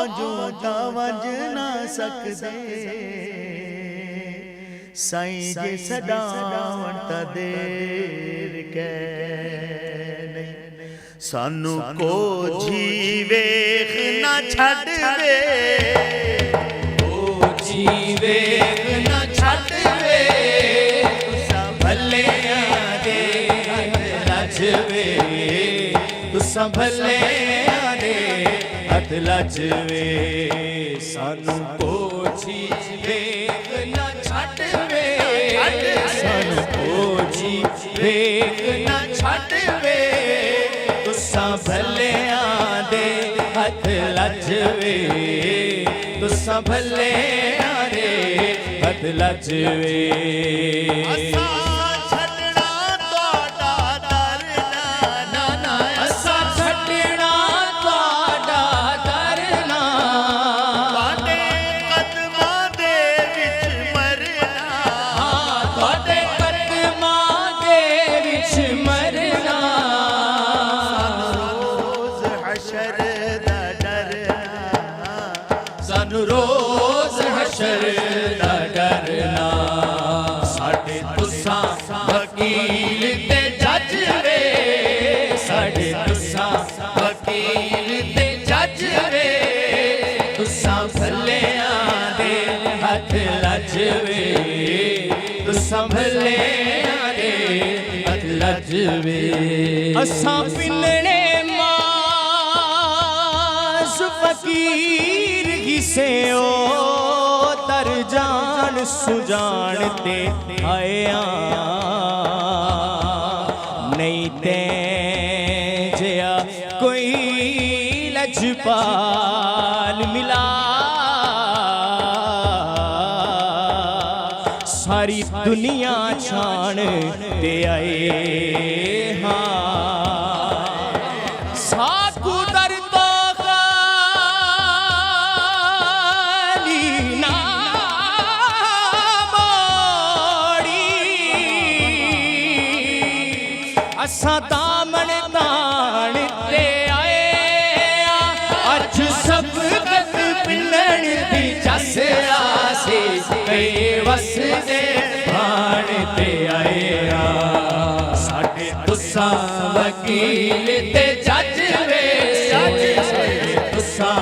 वजों ता वज ना सकदे साईं जे सदावण ता देर कै नहीं सानू को जीवेख ना छड़ वे को जीवेख ना छड़ वे तुसा भलियां दे लजवे तुसा भलियां दे हथ लजवे सानू को जीवेख ना छड़ वे सानू को जीवेख ना छड़ वे तुसा भलियां दे हथ लजवे तुसा भलियां दे हथ लजवे रोज हशर दा डरना साडे तुसा वकील ते जज वे साडे तुसा वकील ते जज वे तुसा भलियां दे हथ लजवे तुसा भलियां दे हथ लजवे असां पिनने मास फकीर से ओ तर जान सुजानते आया नहीं ते जया कोई लजपाल मिला सारी दुनिया छान ते आए हाँ साकू दर तो असा दामन तान ते आए अज सब गत पिलन दी जस आसे कई वस दे भाण ते आए साडे तुसा वकील ते जज वे साडे तुसा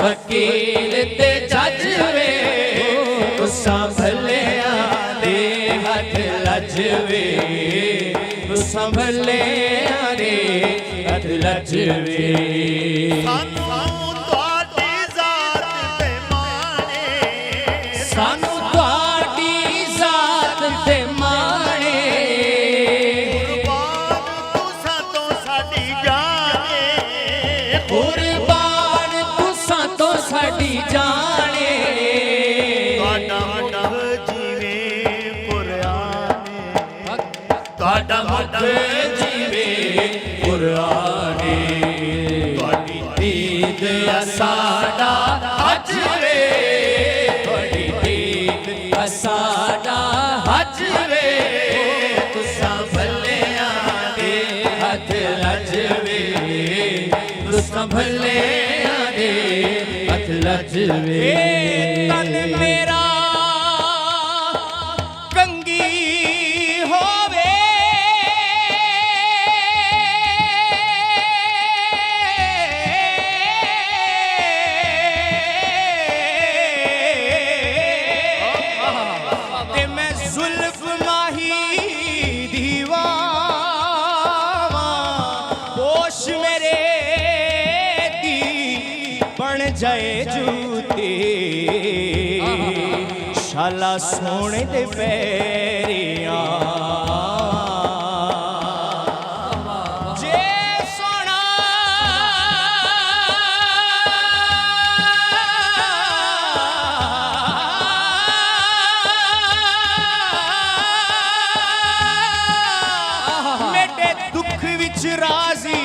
वकील ते जज वे तुसा भलियां दे हथ लजवे संभले रे हथ लजवे सानू तुहाडी जात ते माणे सानू तुहाडी जात ते माणे कुर्बान तुसा तो साडी जाने कुर्बान तुसा तो साडी जाने तुहाडा मुख जीवे कुराने तुहाडी दीद साडा हज वे तुहाडी दीद साडा हज वे तुसा भलियां दे हथ लजवे तुसा भलियां दे हथ लजवे तन मेरा जाए जूते शाला सोने दे पैरियां जे सोना मेरे दुख विच राजी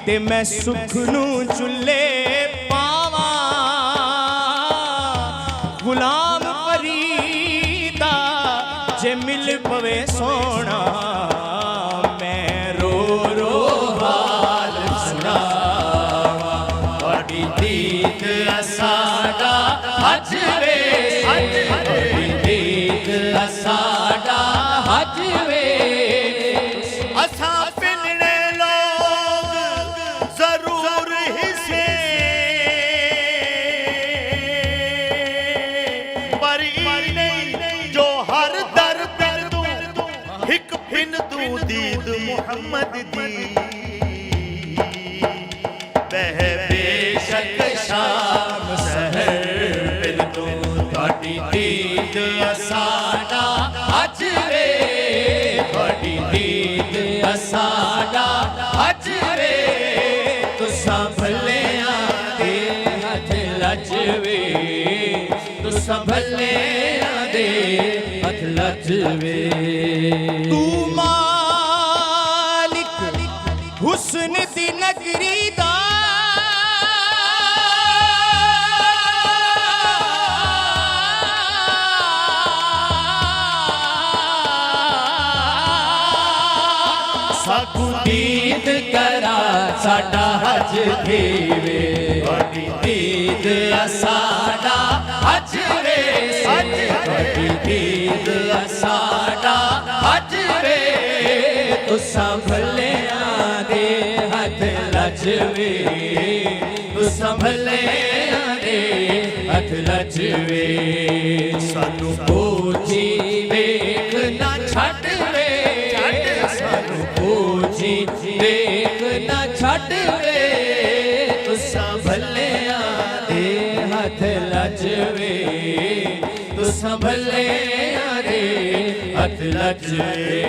ते मैं सुख नू चुल्ले पावा गुलाम फरीदा जे मिल पवे सोना मैं रो रो हाल सुना हज वे दीद साडा हज वे असा पिलने लोग जरूर हिसे पर ई नहीं जो हर दर तू हिक पिन तू दीद मुहम्मद दी बह बेशक शाम सहर बिन तू ਤੁਹਾਡੀ दीद साडा हज वे ਤੁਹਾਡੀ दीद साडा हज वे तुसां भलियां दे हथ लजवे तुसां भलियां दे हथ लजवे तू मालिक हुस्न दी नगरी दा साकू दीद करा साडा हज थीवे ਤੁਹਾਡੀ दीद साडा हज वे ਤੁਹਾਡੀ दीद साडा हज वे तुसां भलियां दे हथ लजवे तुसां भलियां दे हथ लजवे सानू पूछी वेख ना छड्ड वे सानू पूछी वेख ना छड्ड वे तुसां भलियां दे हथ लजवे तुसां भलियां दे हथ लजवे